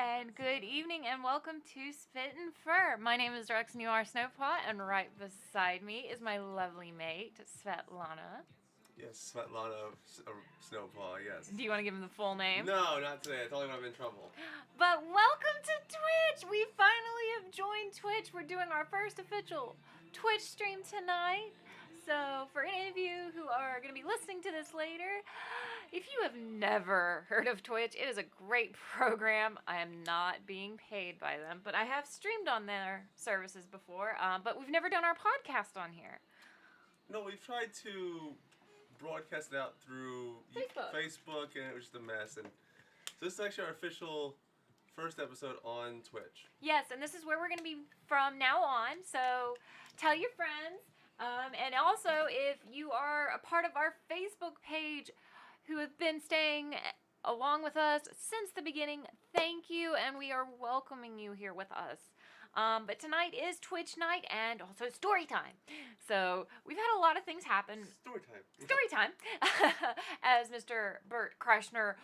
and good evening, and welcome to SpittinFur. My name is Rex, and you are Snowpaw, and right beside me is my lovely mate, Svetlana. Yes, Svetlana Snowpaw, yes. Do you want to give him the full name? No, not today. I told him I'm in trouble. But welcome to Twitch! We finally have joined Twitch. We're doing our first official Twitch stream tonight. So for any of you who are going to be listening to this later, if you have never heard of Twitch, it is a great program. I am not being paid by them, but I have streamed on their services before, but we've never done our podcast on here. No, we've tried to broadcast it out through Facebook, and it was just a mess. And so this is actually our official first episode on Twitch. Yes, and this is where we're going to be from now on, so tell your friends. And also, if you are a part of our Facebook page who have been staying along with us since the beginning, thank you, and we are welcoming you here with us. But tonight is Twitch night and also Storytime. So we've had a lot of things happen. Storytime. As Mr. Bert Kreischer,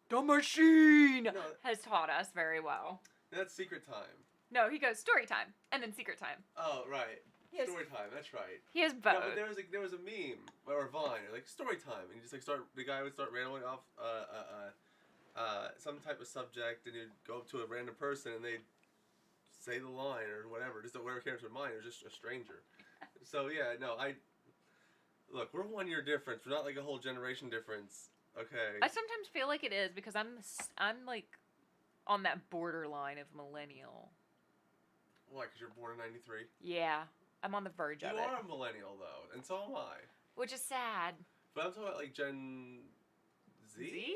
the machine, has taught us very well. That's Secret Time. No, he goes Storytime and then Secret Time. Oh, right. Storytime, that's right. He has both. No, but there was a meme or a Vine, like Storytime, and you just the guy would start rambling off some type of subject, and you'd go up to a random person, and they'd say the line or whatever, just whatever came to their mind. It was just a stranger. So yeah, no, look, we're 1 year difference. We're not like a whole generation difference. Okay. I sometimes feel like it is because I'm like on that borderline of millennial. Why? Because you're born in '93. Yeah. I'm on the verge of it. You are a millennial, though, and so am I. Which is sad. But I'm talking about, like, Gen Z? Z?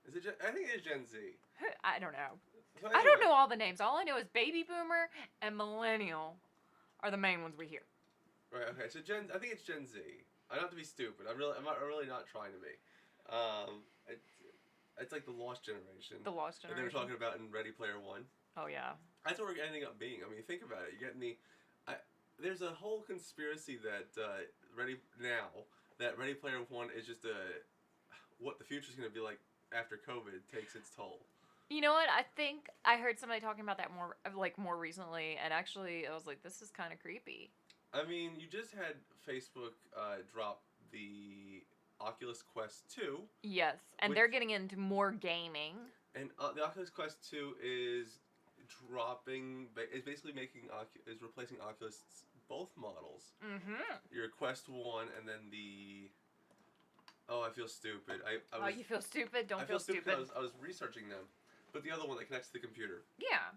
Is it I think it is Gen Z. I don't know. So I don't know all the names. All I know is Baby Boomer and Millennial are the main ones we hear. Right, okay. So I think it's Gen Z. I don't have to be stupid. I'm really not trying to be. It's like the Lost Generation. The Lost Generation. That they were talking about in Ready Player One. Oh, yeah. That's what we're ending up being. I mean, think about it. You get in there's a whole conspiracy that Ready Player One is just what the future's going to be like after COVID takes its toll. You know what? I think I heard somebody talking about that more recently, and actually I was like, this is kind of creepy. I mean, you just had Facebook drop the Oculus Quest 2. Yes, and they're getting into more gaming. And the Oculus Quest 2 is basically replacing Oculus both models. Mm-hmm. Your Quest 1 and then I feel stupid. You feel stupid? Don't feel stupid. I was researching them, but the other one that connects to the computer. Yeah.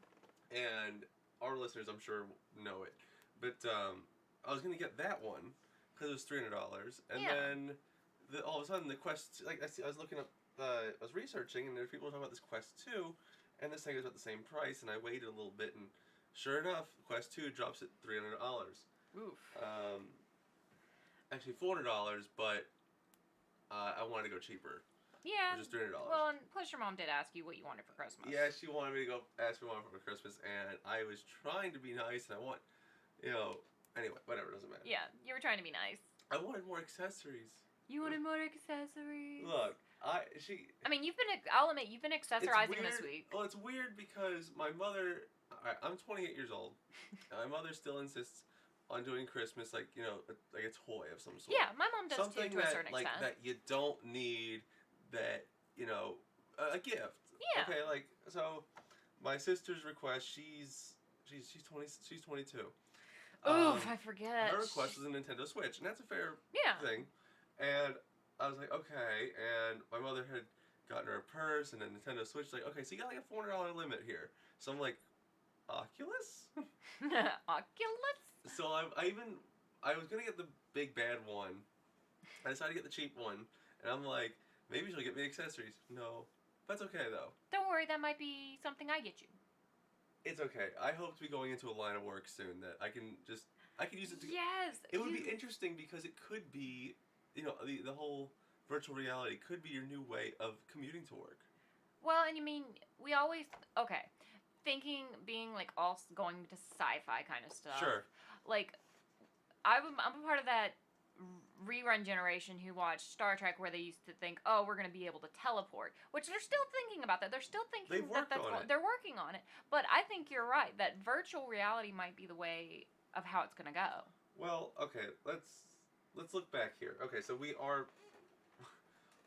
And our listeners, I'm sure, know it. But I was gonna get that one because it was $300, and then all of a sudden the Quest, I was looking up, I was researching, and there were people talking about this Quest 2. And this thing is about the same price, and I waited a little bit, and sure enough, Quest 2 drops at $300. Oof. Actually $400, but I wanted to go cheaper. Yeah. Which is $300. Well, and plus your mom did ask you what you wanted for Christmas. Yeah, she wanted me to go ask me what I wanted for Christmas, and I was trying to be nice, and I want, anyway, whatever, doesn't matter. Yeah, you were trying to be nice. I wanted more accessories. You wanted more accessories? Look. I'll admit, you've been accessorizing this week. Well, it's weird because my mother, I'm 28 years old, and my mother still insists on doing Christmas like a toy of some sort. Yeah, my mom does something too, to a certain extent. Something that you don't need, that, a gift. Yeah. Okay, so my sister's request, she's 22. Oof, I forget. Her request was a Nintendo Switch, and that's a fair thing. And I was like, okay, and my mother had gotten her a purse and a Nintendo Switch. Like, okay, so you got like a $400 limit here. So I'm like, Oculus? Oculus? So I was gonna get the big bad one. I decided to get the cheap one, and I'm like, maybe she'll get me accessories. No, that's okay though. Don't worry, that might be something I get you. It's okay. I hope to be going into a line of work soon that I can use it to. Yes. It would be interesting because it could be. The whole virtual reality could be your new way of commuting to work. Well, and you mean, we always, being like all going to sci-fi kind of stuff. Sure. Like, I'm a part of that rerun generation who watched Star Trek where they used to think, oh, we're going to be able to teleport, which they're still thinking about that. They're still thinking they're working on it. But I think you're right that virtual reality might be the way of how it's going to go. Well, okay, let's look back here. Okay, so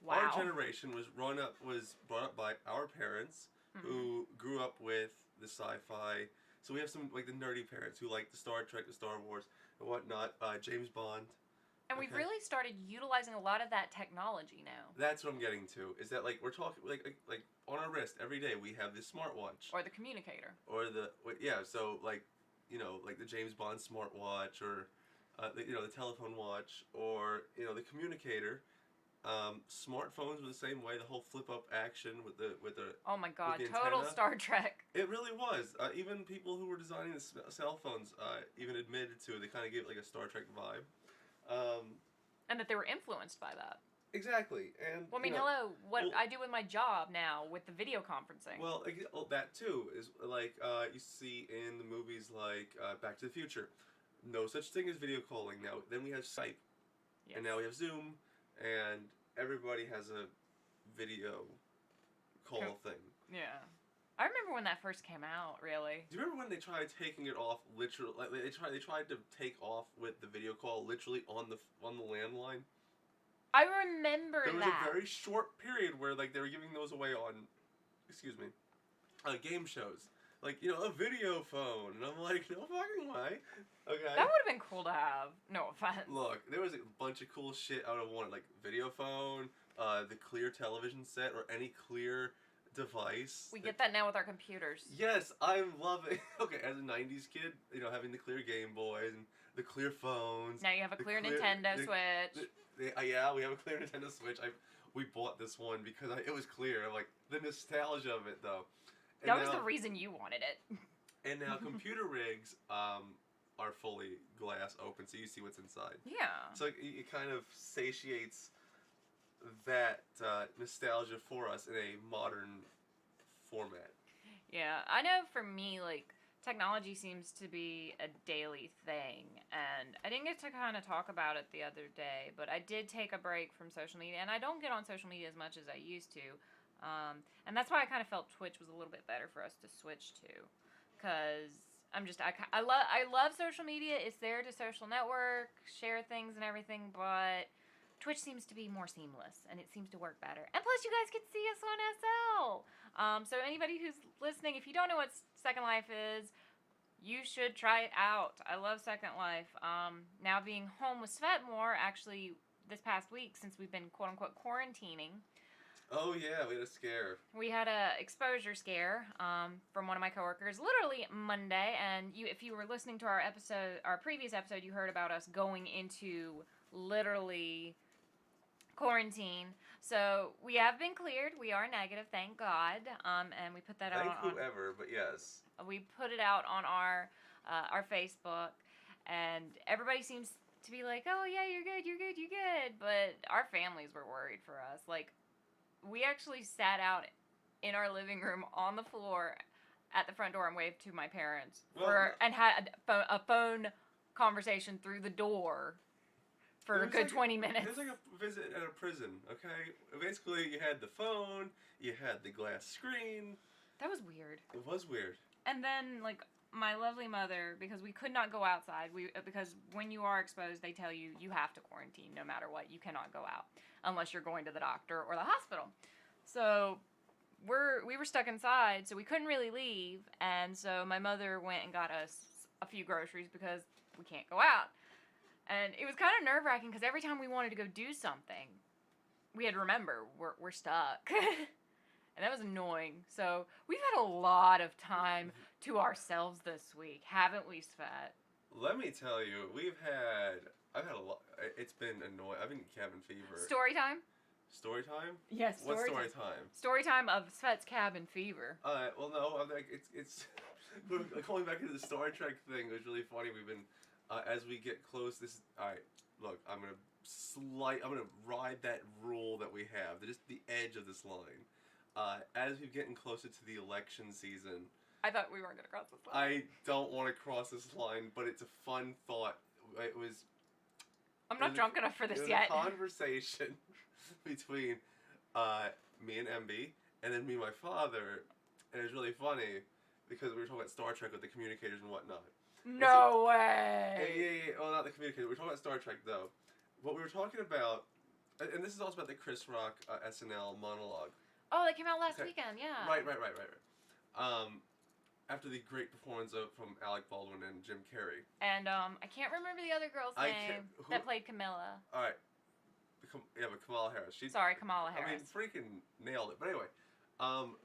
Wow. our generation was brought up by our parents who grew up with the sci-fi. So we have some like the nerdy parents who like the Star Trek, the Star Wars, and whatnot. James Bond. And we've really started utilizing a lot of that technology now. That's what I'm getting to. Is that like we're talking like on our wrist every day we have this smartwatch or the communicator or so like like the James Bond smartwatch or the telephone watch or the communicator. Smartphones were the same way. The whole flip up action with the oh my god, total antenna. Star Trek. It really was. Even people who were designing the cell phones even admitted to it. They kind of gave it like a Star Trek vibe. And that they were influenced by that. Exactly. And well, I mean, I do with my job now with the video conferencing. Well, that too is like you see in the movies like Back to the Future. No such thing as video calling now. Then we have Skype. Yes. And now we have Zoom. And everybody has a video call thing. Yeah. I remember when that first came out, really. Do you remember when they tried taking it off literally? Like they tried to take off with the video call literally on the landline? I remember that. There was a very short period where like they were giving those away on game shows. Like, a video phone. And I'm like, no fucking way. Okay. That would have been cool to have. No offense. Look, there was a bunch of cool shit out of one. Like, video phone, the clear television set, or any clear device. We get that now with our computers. Yes, I'm loving. Okay, as a 90s kid, having the clear Game Boys and the clear phones. Now you have a clear Nintendo Switch. Yeah, we have a clear Nintendo Switch. We bought this one because it was clear. I'm like, the nostalgia of it, though. And that was the reason you wanted it. And now computer rigs are fully glass open, so you see what's inside. Yeah. So it kind of satiates that nostalgia for us in a modern format. Yeah, I know for me, like, technology seems to be a daily thing, and I didn't get to kind of talk about it the other day, but I did take a break from social media, and I don't get on social media as much as I used to. And that's why I kind of felt Twitch was a little bit better for us to switch to, because I love social media. It's there to social network, share things and everything, but Twitch seems to be more seamless, and it seems to work better. And plus, you guys can see us on SL. So anybody who's listening, if you don't know what Second Life is, you should try it out. I love Second Life. Now being home with Svet more, actually, this past week, since we've been quote-unquote quarantining. Oh yeah, we had a scare. We had a exposure scare from one of my coworkers, literally Monday. And if you were listening to our previous episode, you heard about us going into literally quarantine. So we have been cleared. We are negative, thank God. And we put that out. Thank whoever, but yes. We put it out on our Facebook, and everybody seems to be like, "Oh yeah, you're good, you're good, you're good." But our families were worried for us, like. We actually sat out in our living room on the floor at the front door and waved to my parents and had a phone conversation through the door for a good 20 minutes. It was like a visit at a prison, okay? Basically, you had the phone, you had the glass screen. That was weird. It was weird. And then, like, my lovely mother, because we could not go outside, because when you are exposed, they tell you have to quarantine no matter what. You cannot go out unless you're going to the doctor or the hospital. So we were stuck inside, so we couldn't really leave. And so my mother went and got us a few groceries because we can't go out. And it was kind of nerve-wracking because every time we wanted to go do something, we had to remember we're stuck. And that was annoying. So we've had a lot of time to ourselves this week, haven't we, Svet? Let me tell you, I've had a lot. It's been annoying. I've been cabin fever. Storytime? Storytime? Yes, What's Storytime? Storytime of Svet's cabin fever. Well, no, I'm like, it's going back to the Star Trek thing. It was really funny. We've been, as we get close, alright, look, I'm gonna ride that rule that we have, just the edge of this line. As we're getting closer to the election season, I thought we weren't going to cross this line. I don't want to cross this line, but it's a fun thought. It was I'm not drunk enough for this was yet. a conversation between me and MB, and then me and my father, and it was really funny because we were talking about Star Trek with the communicators and whatnot. No way. Yeah. Well, not the communicators. We were talking about Star Trek though. What we were talking about, and this is also about the Chris Rock SNL monologue. Oh, that came out last weekend. Yeah. Right. After the great performance from Alec Baldwin and Jim Carrey. And I can't remember the other girl's name that played Camilla. All right. Yeah, but Kamala Harris. Kamala Harris. I mean, freaking nailed it. But anyway,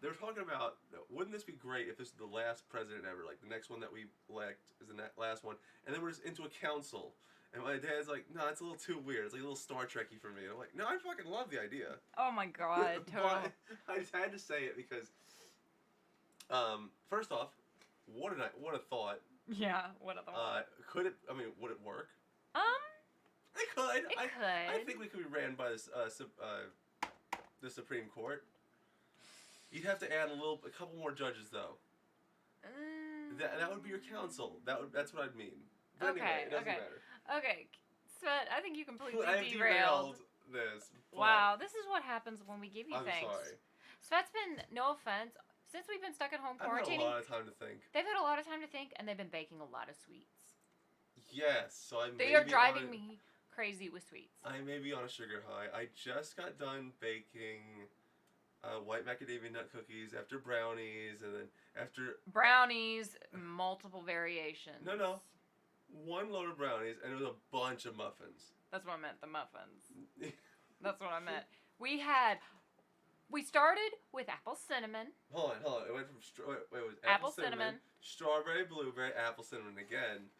they were talking about, wouldn't this be great if this is the last president ever? Like, the next one that we elect is the last one. And then we're just into a council. And my dad's like, no, it's a little too weird. It's like a little Star Trek-y for me. And I'm like, no, I fucking love the idea. Oh my god, totally. I just had to say it because, first off, what a thought. Yeah, what a thought. Would it work? It could. It could. I think we could be ran by the Supreme Court. You'd have to add a couple more judges though. That would be your council. That's what I'd mean. But anyway, it doesn't matter. Okay, Svet, I think you completely I derailed this. Wow, this is what happens when we give you things. I'm sorry. Svet's been, no offense, since we've been stuck at home quarantining. I've had a lot of time to think. They've had a lot of time to think, and they've been baking a lot of sweets. Yes, so They are driving me crazy with sweets. I may be on a sugar high. I just got done baking white macadamia nut cookies after brownies, and then after brownies, multiple variations. No. One load of brownies, and it was a bunch of muffins. That's what I meant, the muffins. That's what I meant. We started with apple cinnamon. Hold on. It went from it was apple cinnamon, strawberry, blueberry, apple cinnamon again.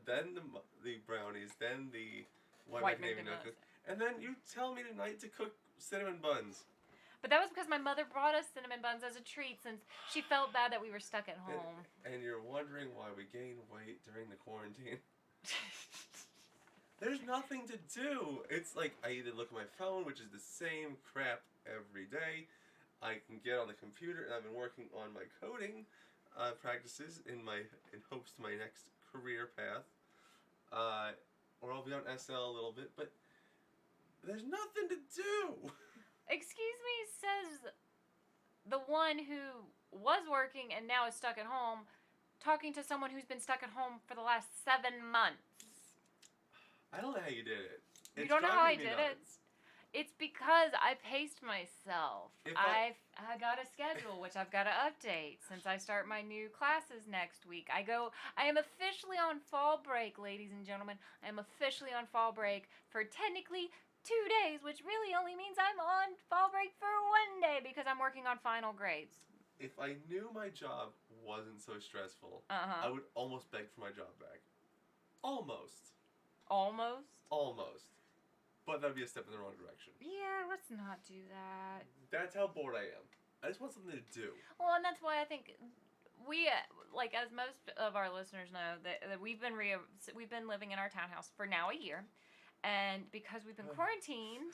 Then the brownies, then the white macadamia nut cookies. And then you tell me tonight to cook cinnamon buns. But that was because my mother brought us cinnamon buns as a treat since she felt bad that we were stuck at home. And you're wondering why we gained weight during the quarantine. There's nothing to do. It's like I either look at my phone, which is the same crap every day. I can get on the computer, and I've been working on my coding practices in hopes to my next career path. Or I'll be on SL a little bit, but there's nothing to do. Excuse me, says the one who was working and now is stuck at home, talking to someone who's been stuck at home for the last 7 months. I don't know how you did it. You don't know how I did it? It's because I paced myself. I got a schedule, which I've got to update since I start my new classes next week. I am officially on fall break, ladies and gentlemen. I am officially on fall break for technically 2 days, which really only means I'm on fall break for 1 day because I'm working on final grades. If I knew my job wasn't so stressful, I would almost beg for my job back. Almost. But that would be a step in the wrong direction. Yeah, let's not do that. That's how bored I am. I just want something to do. Well, and that's why I think we, as most of our listeners know, that we've been living in our townhouse for now a year. And because we've been quarantined,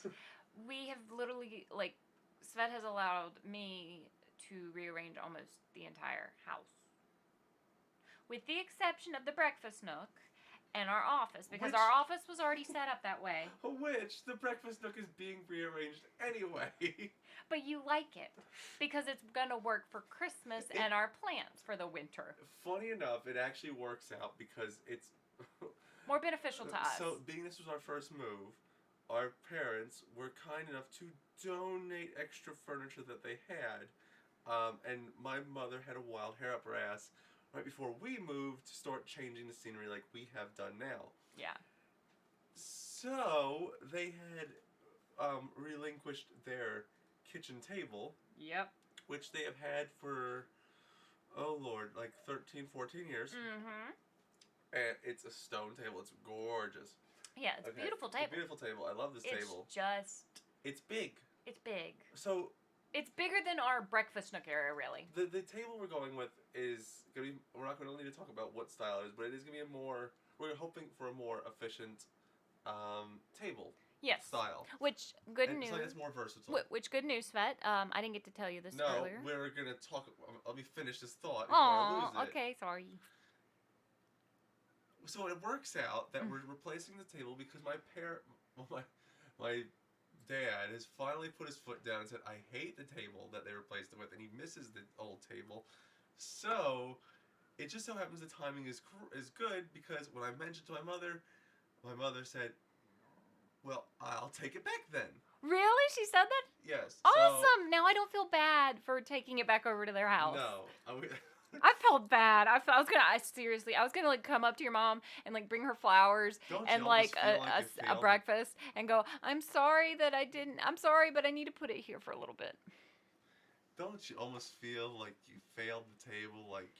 we have literally, Svet has allowed me to rearrange almost the entire house. With the exception of the breakfast nook and our office, because our office was already set up that way. Which, the breakfast nook is being rearranged anyway. But you like it, because it's going to work for Christmas and our plans for the winter. Funny enough, it actually works out because it's... more beneficial to us. So, being this was our first move, our parents were kind enough to donate extra furniture that they had. And my mother had a wild hair up her ass right before we moved to start changing the scenery like we have done now. Yeah. So, they had relinquished their kitchen table. Yep. Which they have had for, 13, 14 years. Mm-hmm. And it's a stone table. It's gorgeous. Yeah, it's a beautiful table. It's a beautiful table. I love this table. It's big. It's big. So... it's bigger than our breakfast nook area, really. The table we're going with is going to be... we're not going to need to talk about what style it is, but it is going to be we're hoping for a more efficient table. Yes. Style. Which, good news... so it's more versatile. Which, good news, Svet. I didn't get to tell you this earlier. No, we're going to talk... let me finish this thought before I lose it. Okay, sorry. So it works out that we're replacing the table because my dad has finally put his foot down and said, I hate the table that they replaced it with, and he misses the old table. So it just so happens the timing is good because when I mentioned to my mother said, well, I'll take it back then. Really? She said that? Yes. Awesome! Now I don't feel bad for taking it back over to their house. No. I felt bad. I was gonna like come up to your mom and like bring her flowers and like a breakfast and go, I'm sorry, but I need to put it here for a little bit. Don't you almost feel like you failed the table? Like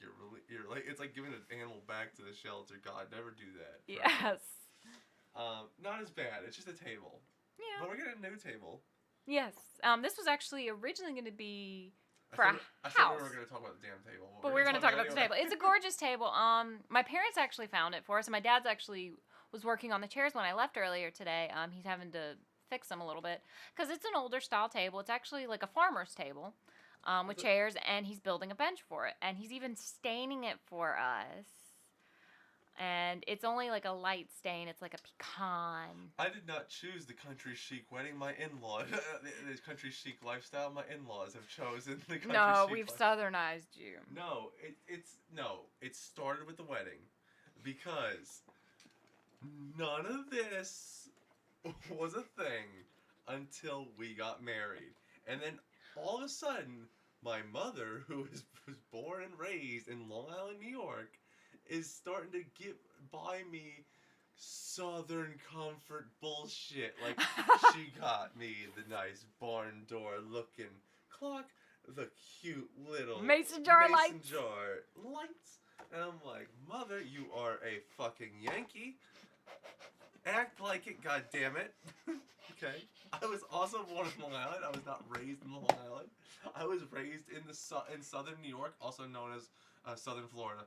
you're like, it's like giving an animal back to the shelter. God, never do that. Yes. Not as bad. It's just a table. Yeah. But we're getting a new table. Yes. This was actually originally going to be for I a said house. we were going to talk about the damn table. But we're going to talk about the table. It's a gorgeous table. My parents actually found it for us, and my dad's actually was working on the chairs when I left earlier today. He's having to fix them a little bit because it's an older style table. It's actually like a farmer's table with chairs, and he's building a bench for it, and he's even staining it for us. And it's only like a light stain. It's like a pecan. I did not choose the country chic wedding. My in-laws, the country chic lifestyle, my in-laws have chosen the country chic. No, we've southernized you. No, it started with the wedding because none of this was a thing until we got married. And then all of a sudden, my mother, who was born and raised in Long Island, New York, is starting to buy me Southern comfort bullshit. Like, she got me the nice barn door looking clock, the cute little mason jar lights. And I'm like, Mother, you are a fucking Yankee. Act like it, goddammit. Okay. I was also born in Long Island. I was not raised in Long Island. I was raised in southern New York, also known as southern Florida.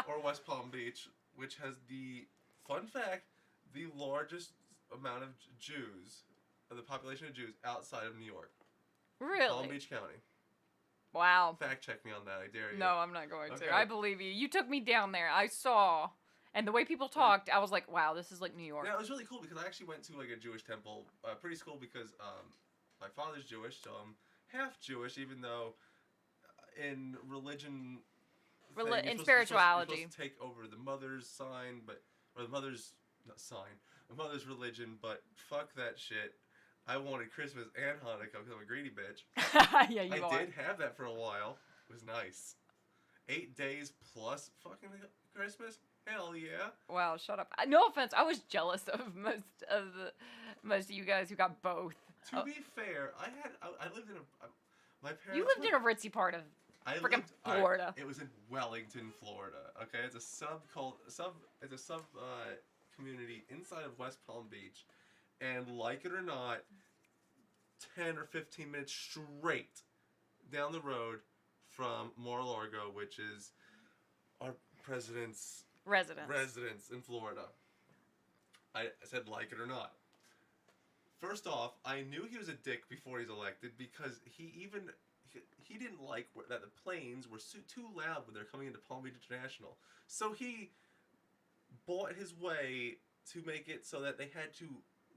Or West Palm Beach, which has the largest amount of Jews, the population of Jews outside of New York. Really? Palm Beach County. Wow. Fact check me on that, I dare you. No, I'm not going to. I believe you. You took me down there. I saw. And the way people talked, I was like, wow, this is like New York. Yeah, it was really cool because I actually went to like a Jewish temple. Pretty cool because my father's Jewish, so I'm half Jewish, even though in religion... in spirituality. You're supposed to take over the mother's sign, the mother's religion, but fuck that shit. I wanted Christmas and Hanukkah because I'm a greedy bitch. Yeah, you are. I did have that for a while. It was nice. 8 days plus fucking Christmas. Hell yeah. Wow, shut up. No offense, I was jealous of most of you guys who got both. To be fair, I lived in my parents. You lived in a ritzy part of freaking Florida. It was in Wellington, Florida. Okay, it's a sub community inside of West Palm Beach, and like it or not, 10 or 15 minutes straight down the road from Mar-a-Lago, which is our president's residence in Florida. I said like it or not. First off, I knew he was a dick before he's elected because he didn't like that the planes were too loud when they're coming into Palm Beach International. So he bought his way to make it so that they had to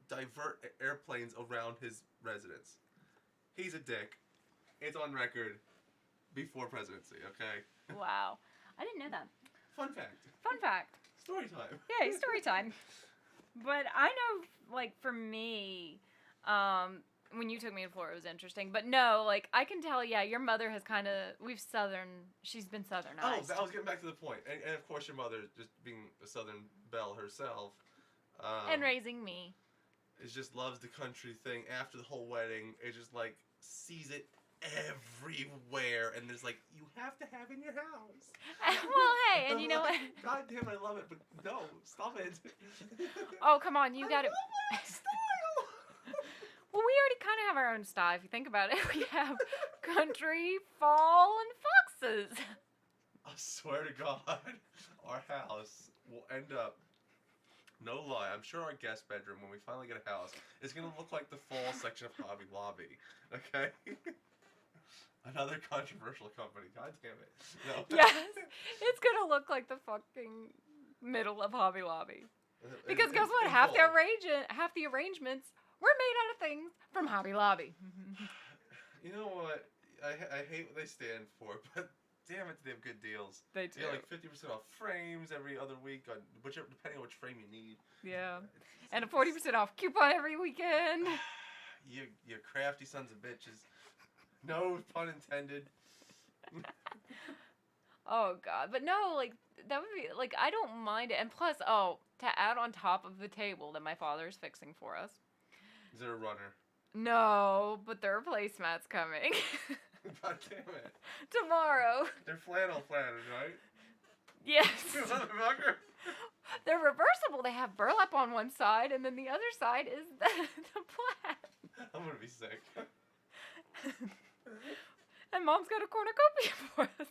divert airplanes around his residence. He's a dick. It's on record before presidency, okay? Wow. I didn't know that. Fun fact. Story time. Yay, story time. But I know, like, for me, when you took me to Florida, it was interesting. But no, like, I can tell, yeah, your mother has kind of, she's been southernized. Oh, I was getting back to the point. And of course your mother, just being a southern belle herself. And raising me. It just loves the country thing. After the whole wedding, it just, like, sees it everywhere. And there's, like, you have to have in your house. Well, hey, and you know what? God damn, I love it, but no, stop it. Oh, come on, you got it. My style. Well, we already kind of have our own style, if you think about it. We have country, fall, and foxes. I swear to God, our house will end up, no lie, I'm sure our guest bedroom, when we finally get a house, is going to look like the fall section of Hobby Lobby. Okay? Another controversial company. God damn it. No. Yes. It's going to look like the fucking middle of Hobby Lobby. In- Because guess in- what? in Half full. half the arrangements were made out of things from Hobby Lobby. You know what? I hate what they stand for, but damn it, they have good deals. They do. You get like 50% off frames every other week, on depending on which frame you need. Yeah. And a 40% off coupon every weekend. You crafty sons of bitches. No pun intended. Oh God, but no, like that would be like I don't mind it. And plus, to add on top of the table that my father's fixing for us. Is there a runner? No, but there are placemats coming. God damn it. Tomorrow. They're flannel planners, right? Yes. Motherfucker. They're reversible. They have burlap on one side, and then the other side is the plaid. I'm gonna be sick. And Mom's got a cornucopia for us.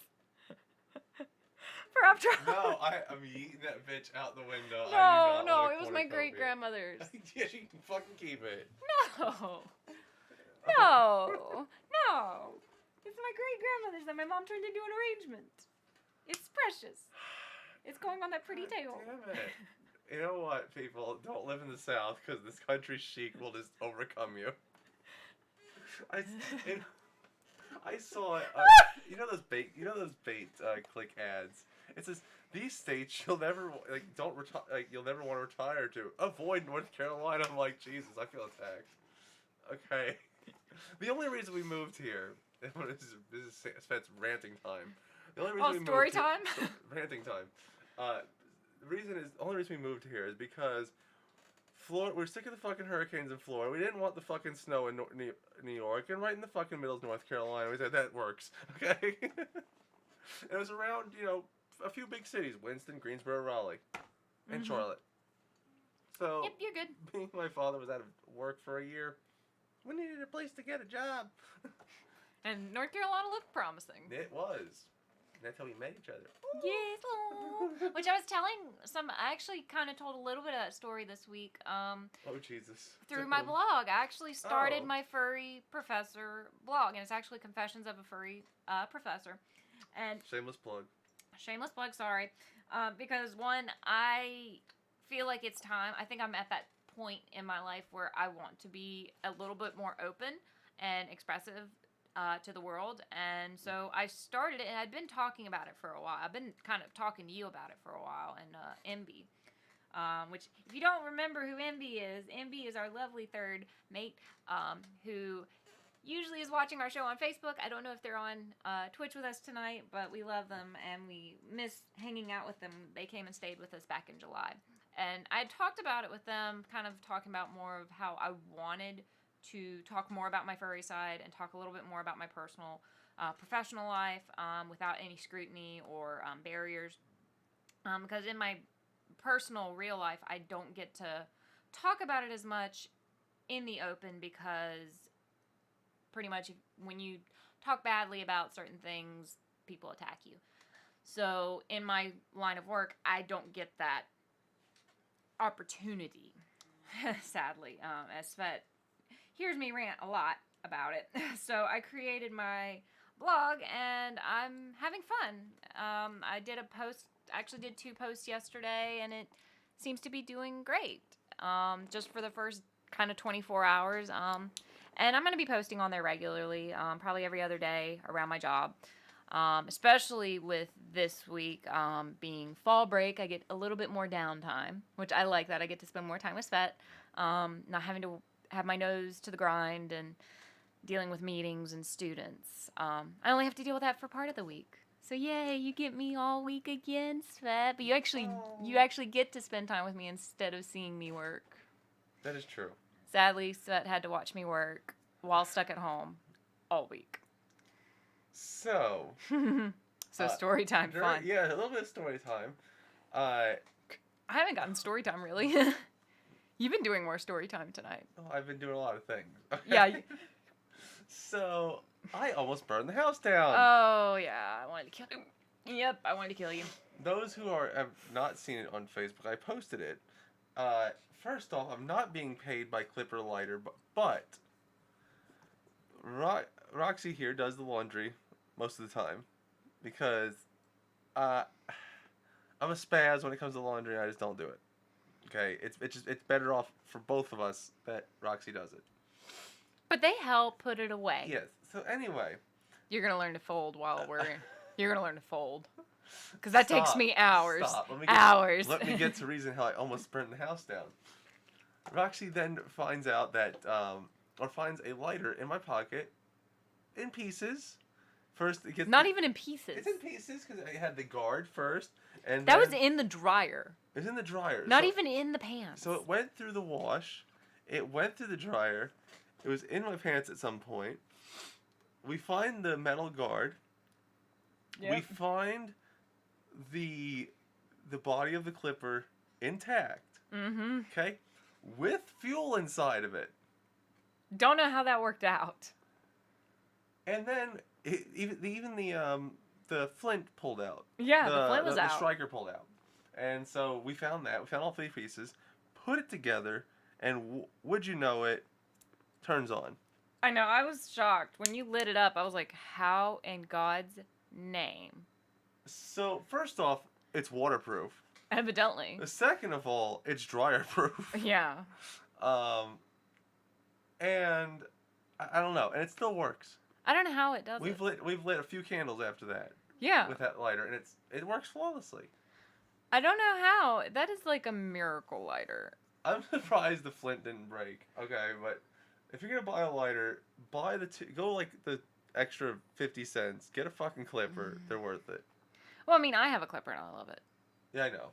For after all. No, I'm yeeting that bitch out the window. I do No, not no, want a it was my cornucopia. great grandmother's. Yeah, she can fucking keep it. No. No. No. It's my great grandmother's that my mom turned into an arrangement. It's precious. It's going on that pretty God table. Damn it. You know what, people? Don't live in the South because this country chic will just overcome you. I saw you know those bait click ads. It says these states you'll never you'll never want to retire to. Avoid North Carolina. I'm like, Jesus, I feel attacked. Okay. The only reason we moved here, this is Svet's ranting time. The only reason we moved story here- time? Ranting time. The only reason we moved here is because Florida. We're sick of the fucking hurricanes in Florida. We didn't want the fucking snow in New York, and right in the fucking middle of North Carolina. We said that works. Okay. It was around a few big cities: Winston, Greensboro, Raleigh, and Charlotte. So Yep, you're good. me and my father was out of work for a year. We needed a place to get a job. And North Carolina looked promising. It was. And that's how we met each other. Yes, Lord. Which I was telling I actually kind of told a little bit of that story this week. Oh, Jesus. Through my blog. I actually started Oh. my furry professor blog, and it's actually Confessions of a Furry Professor. And Shameless plug. shameless plug, sorry. Because one, I feel like it's time. I think I'm at that point in my life where I want to be a little bit more open and expressive to the world. And so I started it, and I'd been talking about it for a while. I've been kind of talking to you about it for a while, and MB. Which, if you don't remember who MB is our lovely third mate who usually is watching our show on Facebook. I don't know if they're on Twitch with us tonight, but we love them, and we miss hanging out with them. They came and stayed with us back in July. And I had talked about it with them, kind of talking about more of how I wanted to talk more about my furry side and talk a little bit more about my personal, professional life without any scrutiny or barriers. Because in my personal, real life, I don't get to talk about it as much in the open because pretty much when you talk badly about certain things, people attack you. So in my line of work, I don't get that opportunity, sadly, as Svet hears me rant a lot about it. So I created my blog, and I'm having fun. I did actually did 2 posts yesterday, and it seems to be doing great, just for the first kind of 24 hours. And I'm going to be posting on there regularly, probably every other day around my job. Especially with this week being fall break, I get a little bit more downtime, which I like that. I get to spend more time with Svet, not having to have my nose to the grind and dealing with meetings and students. I only have to deal with that for part of the week. So yay, you get me all week again, Svet. But you actually get to spend time with me instead of seeing me work. That is true. Sadly, Svet had to watch me work while stuck at home all week. So Story time fun. Yeah, a little bit of story time. I haven't gotten story time really. You've been doing more story time tonight. Oh, I've been doing a lot of things. Yeah. So I almost burned the house down. Oh yeah, I wanted to kill you. Yep, I wanted to kill you. Those who have not seen it on Facebook, I posted it. First off, I'm not being paid by Clipper Lighter, but Roxy here does the laundry most of the time because I I'm a spaz when it comes to laundry. I just don't do it. Okay, it's better off for both of us that Roxy does it. But they help put it away. Yes. So anyway, You're gonna learn to fold while we're in. You're gonna learn to fold. Because that takes me hours. Stop. Hours. Let me get to reason how I almost burnt the house down. Roxy then finds out that, or finds a lighter in my pocket, in pieces. First, it gets Not even in pieces. It's in pieces because I had the guard first, and that was in the dryer. It was in the dryer. Not even in the pants. So it went through the wash. It went through the dryer. It was in my pants at some point. We find the metal guard. Yep. We find the body of the clipper intact. Mm-hmm. Okay? With fuel inside of it. Don't know how that worked out. And then even the flint pulled out. Yeah, the flint was out. The striker pulled out. And so we found that. We found all 3 pieces, put it together, and would you know it, turns on. I know. I was shocked. When you lit it up, I was like, how in God's name? So, first off, it's waterproof. Evidently. Second of all, it's dryer proof. Yeah. And I don't know. And it still works. I don't know how it does. We've lit a few candles after that. Yeah. With that lighter, and it works flawlessly. I don't know how. That is like a miracle lighter. I'm surprised the flint didn't break. Okay, but if you're gonna buy a lighter, buy go like the extra 50 cents. Get a fucking clipper. They're worth it. Well, I mean, I have a clipper and I love it. Yeah, I know.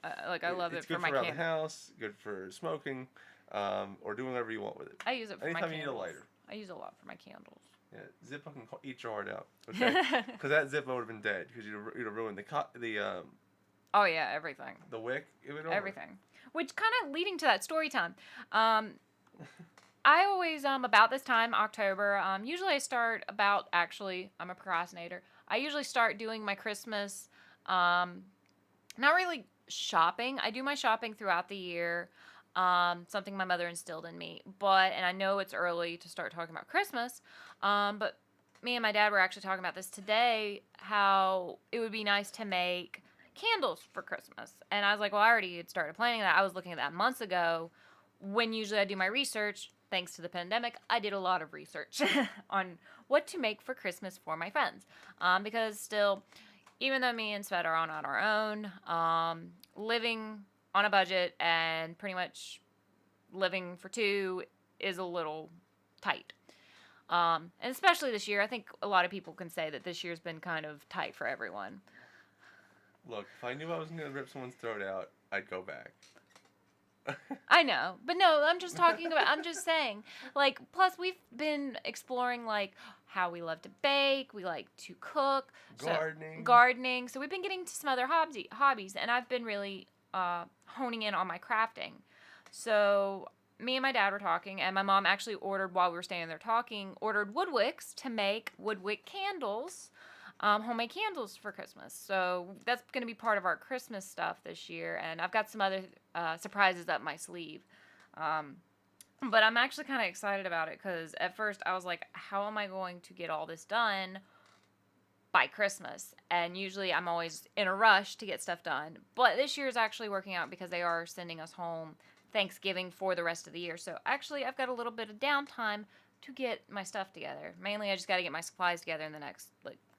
I love it for my good for around the house. Good for smoking, or doing whatever you want with it. I use it for anytime my candles. You need a lighter. I use it a lot for my candles. Yeah, Zippo can eat your heart out. Okay, because that Zippo would have been dead because you'd have ruined the Oh yeah, everything. The wick, it would everything. Which kind of leading to that story time. I always about this time, October. Usually I start about. Actually, I'm a procrastinator. I usually start doing my Christmas. Not really shopping. I do my shopping throughout the year. Something my mother instilled in me. And I know it's early to start talking about Christmas. But me and my dad were actually talking about this today. How it would be nice to make candles for Christmas. And I was like, well, I already had started planning that. I was looking at that months ago. When usually I do my research, thanks to the pandemic, I did a lot of research on what to make for Christmas for my friends. Because still, even though me and Svet are on our own, living on a budget and pretty much living for 2 is a little tight. And especially this year, I think a lot of people can say that this year's been kind of tight for everyone. Look, if I knew I wasn't going to rip someone's throat out, I'd go back. I know. But no, I'm just saying. Like, plus we've been exploring, like, how we love to bake. We like to cook. Gardening. So we've been getting to some other hobbies. And I've been really honing in on my crafting. So me and my dad were talking. And my mom actually ordered, while we were standing there talking, ordered wood wicks to make wood wick candles. Homemade candles for Christmas. So that's going to be part of our Christmas stuff this year. And I've got some other surprises up my sleeve. But I'm actually kind of excited about it because at first I was like, how am I going to get all this done by Christmas? And usually I'm always in a rush to get stuff done. But this year is actually working out because they are sending us home Thanksgiving for the rest of the year. So actually I've got a little bit of downtime to get my stuff together. Mainly I just got to get my supplies together in the next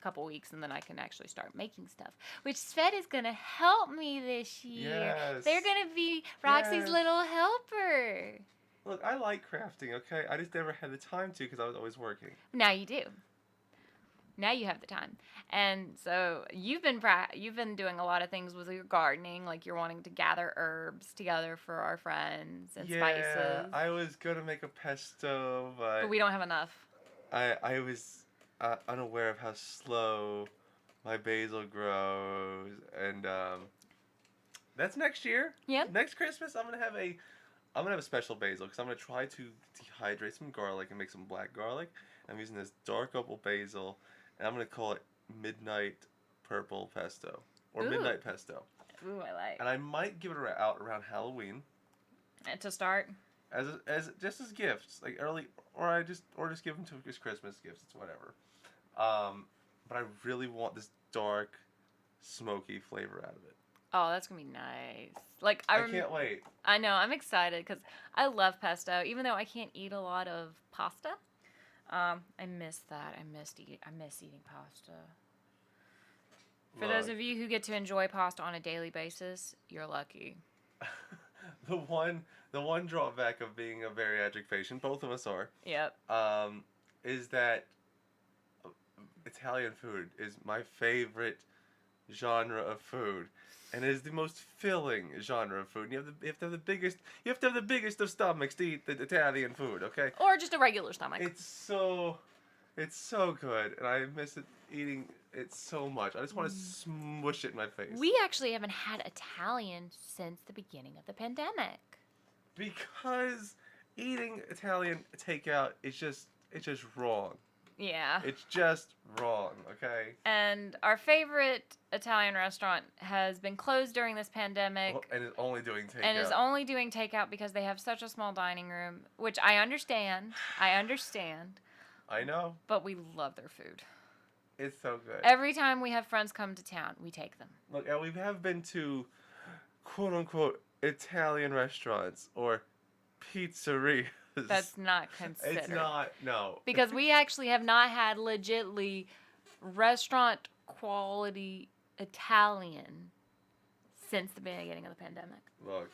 couple weeks, and then I can actually start making stuff, which Svet is going to help me this year. Yes. They're going to be Roxy's little helper. Look, I like crafting, okay? I just never had the time to because I was always working. Now you do. Now you have the time. And so you've been doing a lot of things with your gardening, like you're wanting to gather herbs together for our friends and spices. Yeah, I was going to make a pesto, but we don't have enough. I was unaware of how slow my basil grows, and that's next year. Yeah. Next Christmas, I'm gonna have a special basil because I'm gonna try to dehydrate some garlic and make some black garlic. I'm using this dark opal basil, and I'm gonna call it Midnight Purple Pesto or Midnight Pesto. Ooh, I like. And I might give it out around Halloween. And to start. As just as gifts, like early, or just give them to as Christmas gifts. It's whatever. But I really want this dark, smoky flavor out of it. Oh, that's gonna be nice. Like I can't wait. I know. I'm excited because I love pesto, even though I can't eat a lot of pasta. I miss that. I miss eating pasta. For those of you who get to enjoy pasta on a daily basis, you're lucky. the one drawback of being a bariatric patient, both of us are. Yep. Is that Italian food is my favorite genre of food, and it is the most filling genre of food. And you have to have the biggest of stomachs to eat the Italian food. Okay. Or just a regular stomach. It's so good, and I miss eating it so much. I just want to smush it in my face. We actually haven't had Italian since the beginning of the pandemic. Because eating Italian takeout is just wrong. Yeah. It's just wrong, okay? And our favorite Italian restaurant has been closed during this pandemic. Well, and is only doing takeout. And is only doing takeout because they have such a small dining room, which I understand. I know. But we love their food. It's so good. Every time we have friends come to town, we take them. Look, we have been to quote-unquote Italian restaurants or pizzerias. That's not considered. It's not, no. Because we actually have not had legitly restaurant quality Italian since the beginning of the pandemic. Look,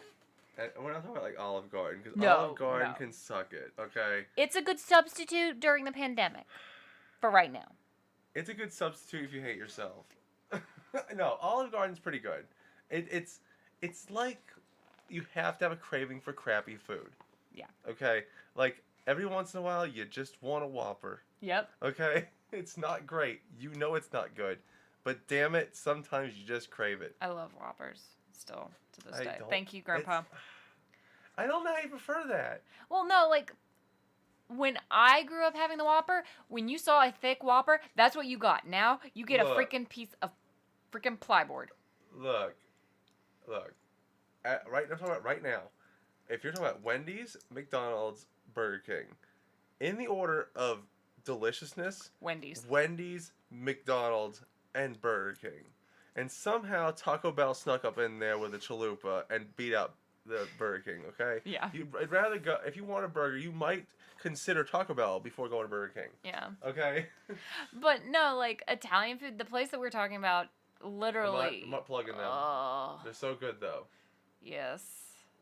we're not talking about like Olive Garden, because No, Olive Garden no. can suck it, okay? It's a good substitute during the pandemic. For right now. It's a good substitute if you hate yourself. No, Olive Garden's pretty good. It's like you have to have a craving for crappy food. Yeah. Okay? Like, every once in a while, you just want a Whopper. Yep. Okay? It's not great. You know it's not good. But damn it, sometimes you just crave it. I love Whoppers still to this day. don't- Thank you, Grandpa. I don't know how you prefer that. Well, no, like, when I grew up having the Whopper, when you saw a thick Whopper, that's what you got. Now, you get a freaking piece of freaking plyboard. Look. I'm talking about right now. If you're talking about Wendy's, McDonald's, Burger King, in the order of deliciousness, Wendy's, McDonald's, and Burger King. And somehow Taco Bell snuck up in there with a chalupa and beat up the Burger King, okay? Yeah. I'd rather go, if you want a burger, you might consider Taco Bell before going to Burger King. Yeah. Okay? But no, like, Italian food, the place that we're talking about, literally. I'm not plugging them. They're so good, though. Yes.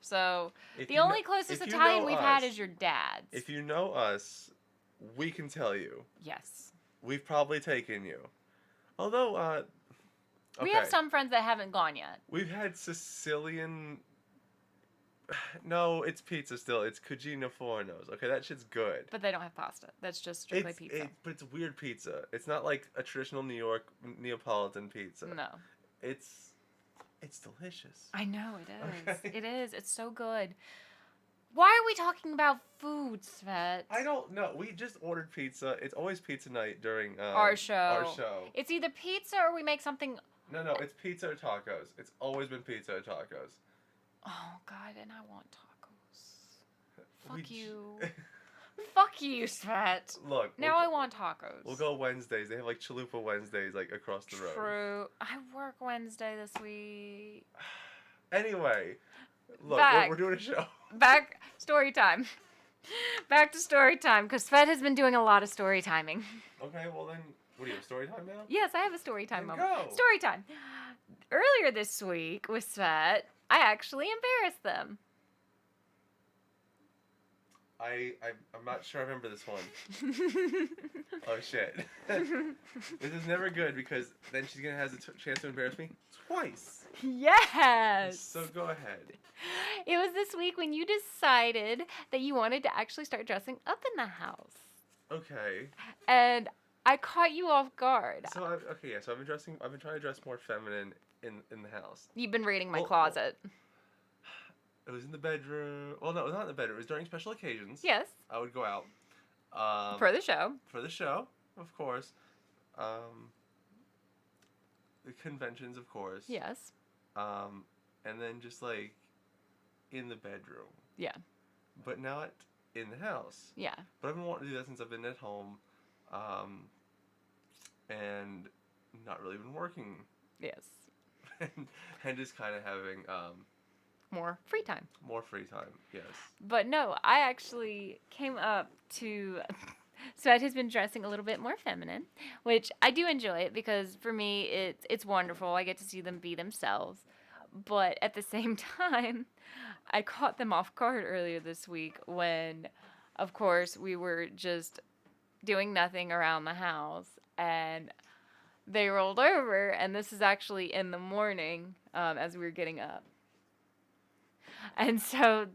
So, If the only closest Italian we've had is your dad's. If you know us, we can tell you. Yes. We've probably taken you. Although, okay. We have some friends that haven't gone yet. We've had Sicilian... No, it's pizza still. It's Cugino Fornos. Okay, that shit's good. But they don't have pasta. That's just strictly pizza. But it's weird pizza. It's not like a traditional New York Neapolitan pizza. No. It's delicious. I know, it is. Okay. It is. It's so good. Why are we talking about food, Svet? I don't know. We just ordered pizza. It's always pizza night during our show. Our show. It's either pizza or we make something... No, it's pizza or tacos. It's always been pizza or tacos. Oh, God, and I want tacos. Fuck you. you. Fuck you, Svet. Look. Now I want tacos. We'll go Wednesdays. They have like Chalupa Wednesdays like across the road. True. I work Wednesday this week. Anyway. Look, we're doing a show. Back, story time. Back to story time, because Svet has been doing a lot of story timing. Okay, well then, what do you have, story time now? Yes, I have a story time moment. Go. Story time. Earlier this week with Svet, I actually embarrassed them. I'm not sure I remember this one. Oh shit. This is never good because then she's gonna have the chance to embarrass me twice. Yes. So go ahead. It was this week when you decided that you wanted to actually start dressing up in the house. Okay. And I caught you off guard. So I've been trying to dress more feminine in the house. You've been raiding my closet. It was in the bedroom. Well, no, it was not in the bedroom. It was during special occasions. Yes. I would go out. For the show. For the show, of course. The conventions, of course. Yes. And then just like in the bedroom. Yeah. But not in the house. Yeah. But I've been wanting to do that since I've been at home. And not really been working. Yes. and just kind of having more free time. more free time. Yes. But no, I actually came up to Sweat has been dressing a little bit more feminine, which I do enjoy it because for me it's wonderful. I get to see them be themselves. But at the same time, I caught them off guard earlier this week when of course we were just doing nothing around the house and they rolled over, and this is actually in the morning as we were getting up. And so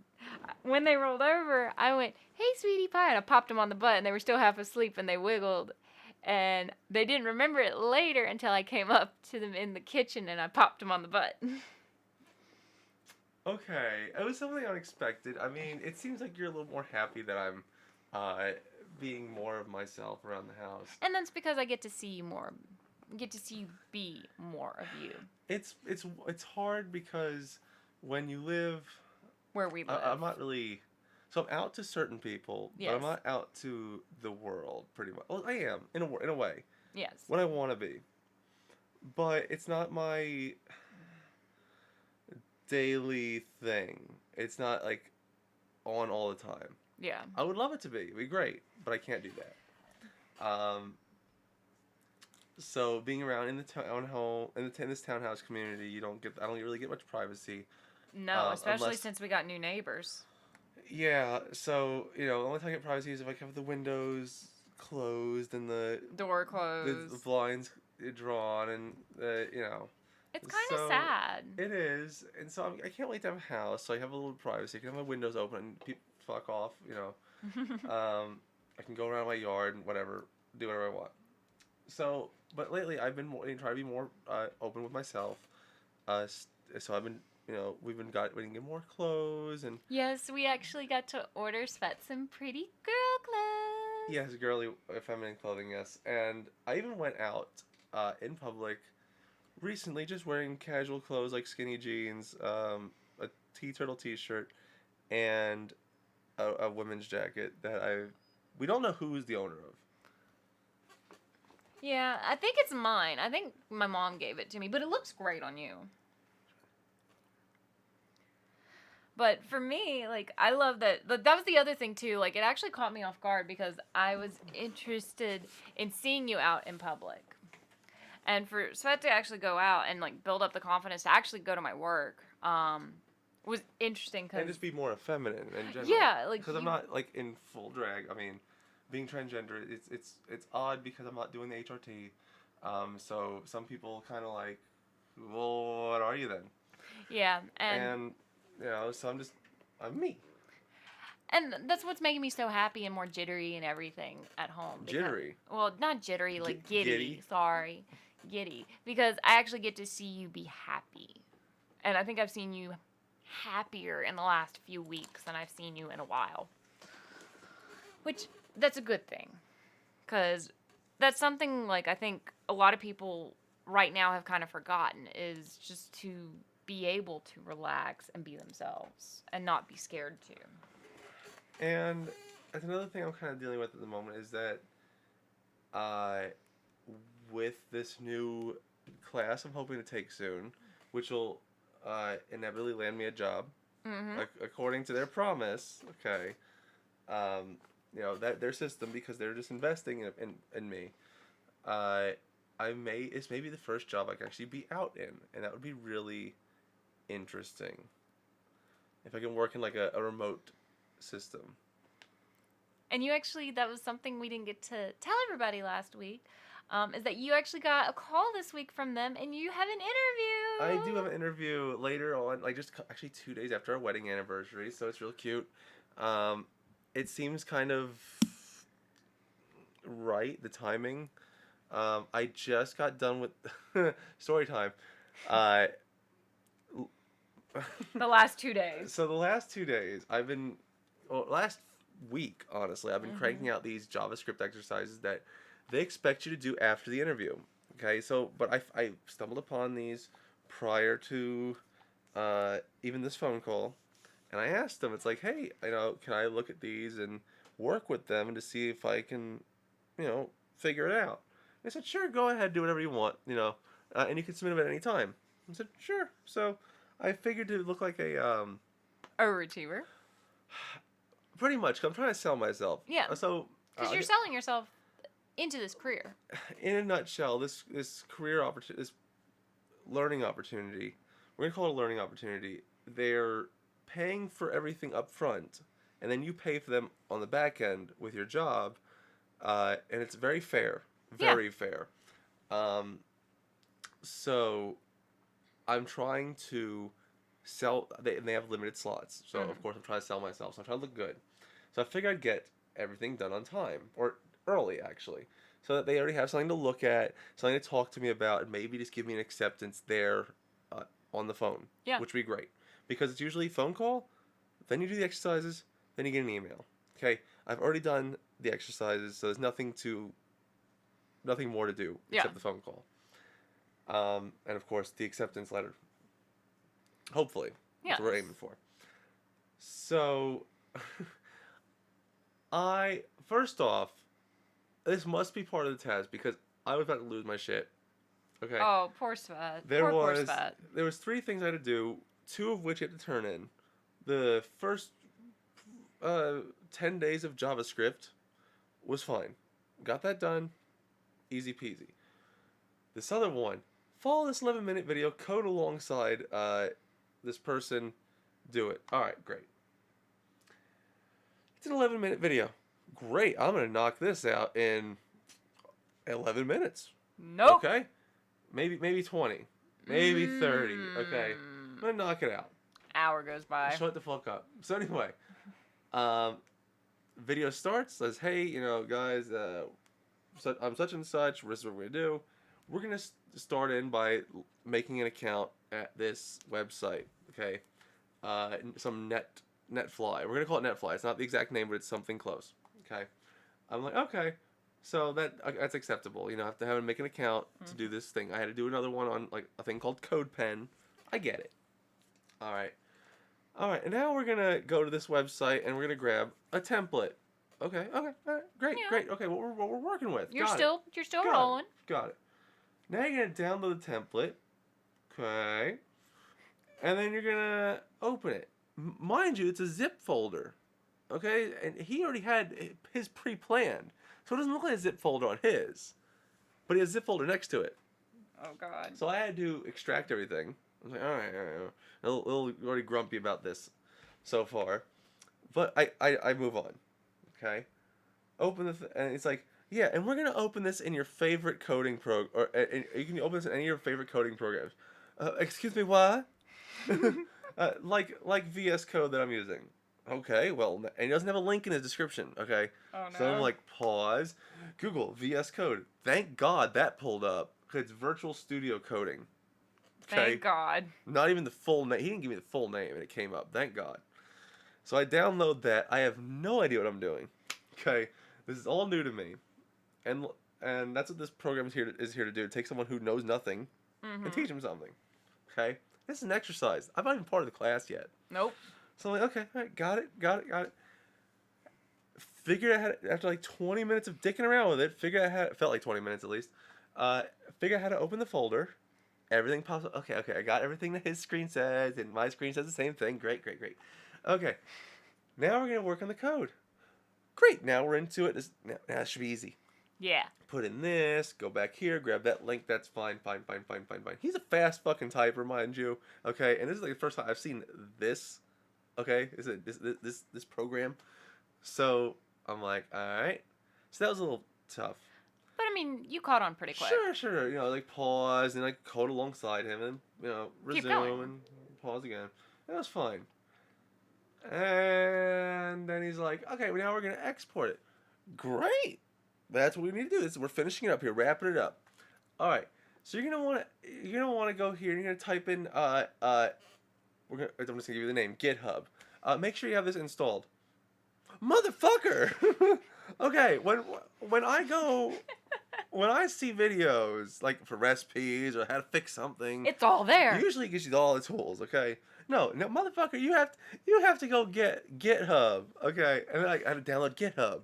when they rolled over, I went, "Hey, sweetie pie," and I popped them on the butt, and they were still half asleep, and they wiggled. And they didn't remember it later until I came up to them in the kitchen, and I popped them on the butt. Okay, it was something unexpected. I mean, it seems like you're a little more happy that I'm being more of myself around the house. And that's because I get to see you more. Get to see you be more of you. It's hard because when you live where we live, I'm not really. So I'm out to certain people, yes. but I'm not out to the world pretty much. Well, I am in a way. Yes. What I want to be, but it's not my daily thing. It's not like on all the time. Yeah. I would love it to be. It'd be great, but I can't do that. So being around in the townhome in this townhouse community, I don't really get much privacy. No, especially since we got new neighbors. Yeah, so the only time I get privacy is if I have the windows closed and the door closed, the blinds drawn, and It's kind of sad. It is, and so I can't wait to have a house. So I have a little privacy. I can have my windows open and people fuck off. I can go around my yard and whatever, do whatever I want. So, but lately I've been trying to be more open with myself. So I've been. We can get more clothes and. Yes, we actually got to order Svet some pretty girl clothes. Yes, girly, feminine clothing. Yes, and I even went out in public recently, just wearing casual clothes like skinny jeans, a turtle T-shirt, and a women's jacket that we don't know who's the owner of. Yeah, I think it's mine. I think my mom gave it to me, but it looks great on you. But for me, like, I love that. That was the other thing, too. Like, it actually caught me off guard because I was interested in seeing you out in public. And for Svet to actually go out and, like, build up the confidence to actually go to my work was interesting. And just be more feminine in general. Yeah, like, because I'm not, like, in full drag. I mean, being transgender, it's odd because I'm not doing the HRT. So some people kind of like, well, what are you then? Yeah, and so I'm me. And that's what's making me so happy and more jittery and everything at home. Jittery? Well, not jittery, like giddy. Sorry. Giddy. Because I actually get to see you be happy. And I think I've seen you happier in the last few weeks than I've seen you in a while. Which, that's a good thing. Because that's something, like, I think a lot of people right now have kind of forgotten is just to be able to relax and be themselves and not be scared to. And that's another thing I'm kind of dealing with at the moment is that with this new class I'm hoping to take soon, which will inevitably land me a job, according to their promise, okay, that their system, because they're just investing in me, it's maybe the first job I can actually be out in, and that would be really interesting if I can work in like a remote system. And you actually, that was something we didn't get to tell everybody last week, is that you actually got a call this week from them and you have an interview. I do have an interview later on, like just actually 2 days after our wedding anniversary, so it's real cute. It seems kind of right, the timing. I just got done with Storytime. The last 2 days. So the last 2 days, last week, honestly, I've been cranking out these JavaScript exercises that they expect you to do after the interview. Okay, so, but I stumbled upon these prior to even this phone call, and I asked them, it's like, hey, can I look at these and work with them and to see if I can, figure it out. They said, sure, go ahead, do whatever you want, and you can submit them at any time. I said, sure. So I figured to look like A retriever. pretty much. I'm trying to sell myself. Yeah. So Because you're selling yourself into this career. in a nutshell, this career opportunity, this learning opportunity, we're gonna call it a learning opportunity. They're paying for everything up front, and then you pay for them on the back end with your job, and it's very fair, very fair. Um, so I'm trying to sell. They have limited slots, so of course I'm trying to sell myself. So I'm trying to look good. So I figured I'd get everything done on time or early actually, so that they already have something to look at, something to talk to me about, and maybe just give me an acceptance there on the phone, which would be great because it's usually phone call, then you do the exercises, then you get an email. Okay, I've already done the exercises, so there's nothing more to do except the phone call. And of course the acceptance letter. Hopefully, that's what we're aiming for. So, first off, this must be part of the task because I was about to lose my shit. Okay. Oh, poor Svet. There poor Svet. was 3 things I had to do, 2 of which I had to turn in. The first 10 days of JavaScript was fine. Got that done. Easy peasy. This other one, follow this 11-minute video, code alongside this person, do it. Alright, great. It's an 11-minute video. Great, I'm going to knock this out in 11 minutes. Nope. Okay? Maybe 20. Maybe 30. Okay? I'm going to knock it out. Hour goes by. Shut the fuck up. So anyway, video starts, says, hey, guys, I'm such and such, this is what we're going to do. We're going to start in by making an account at this website, okay? Some NetFly. We're going to call it NetFly. It's not the exact name, but it's something close, okay? I'm like, okay. So that's acceptable. I have to have to make an account to do this thing. I had to do another one on like a thing called CodePen. I get it. All right, and now we're going to go to this website and we're going to grab a template. Okay, all right, great. Okay, what we're working with. You're still rolling. Got it. Now you're going to download the template. Okay. And then you're going to open it. Mind you, it's a zip folder. Okay? And he already had his pre-planned. So it doesn't look like a zip folder on his. But he has a zip folder next to it. Oh, God. So I had to extract everything. I was like, all right. A little already grumpy about this so far. But I move on. Okay? Open and it's like, yeah, and we're going to open this in your favorite coding you can open this in any of your favorite coding programs. Excuse me, what? like VS Code that I'm using. Okay, well, and he doesn't have a link in his description, okay? Oh, no. So I'm like, pause. Google VS Code. Thank God that pulled up. Because it's Virtual Studio Coding. Okay? Thank God. Not even the full name. He didn't give me the full name, and it came up. Thank God. So I download that. I have no idea what I'm doing. Okay? This is all new to me. And that's what this program is here to do. Take someone who knows nothing and teach them something. Okay? This is an exercise. I'm not even part of the class yet. Nope. So I'm like, okay, all right, got it. Figured out after like 20 minutes of dicking around with it, it felt like 20 minutes at least, figured out how to open the folder. Everything pops up. Okay, I got everything that his screen says, and my screen says the same thing. Great. Okay, now we're going to work on the code. Great, now we're into it. Now it should be easy. Yeah. Put in this, go back here, grab that link, that's fine. He's a fast fucking typer, mind you, okay? And this is like the first time I've seen this, okay? This program. So, I'm like, alright. So that was a little tough. But I mean, you caught on pretty quick. Sure. Like pause and like code alongside him and, resume and pause again. That was fine. And then he's like, okay, well, now we're going to export it. Great. That's what we need to do. We're finishing it up here, wrapping it up. All right. So you're gonna want to go here and you're gonna type in I'm just gonna give you the name GitHub. Make sure you have this installed. Motherfucker. Okay. When I see videos like for recipes or how to fix something, it's all there. Usually it gives you all the tools. Okay. No, motherfucker. You have to go get GitHub. Okay. And then I had to download GitHub.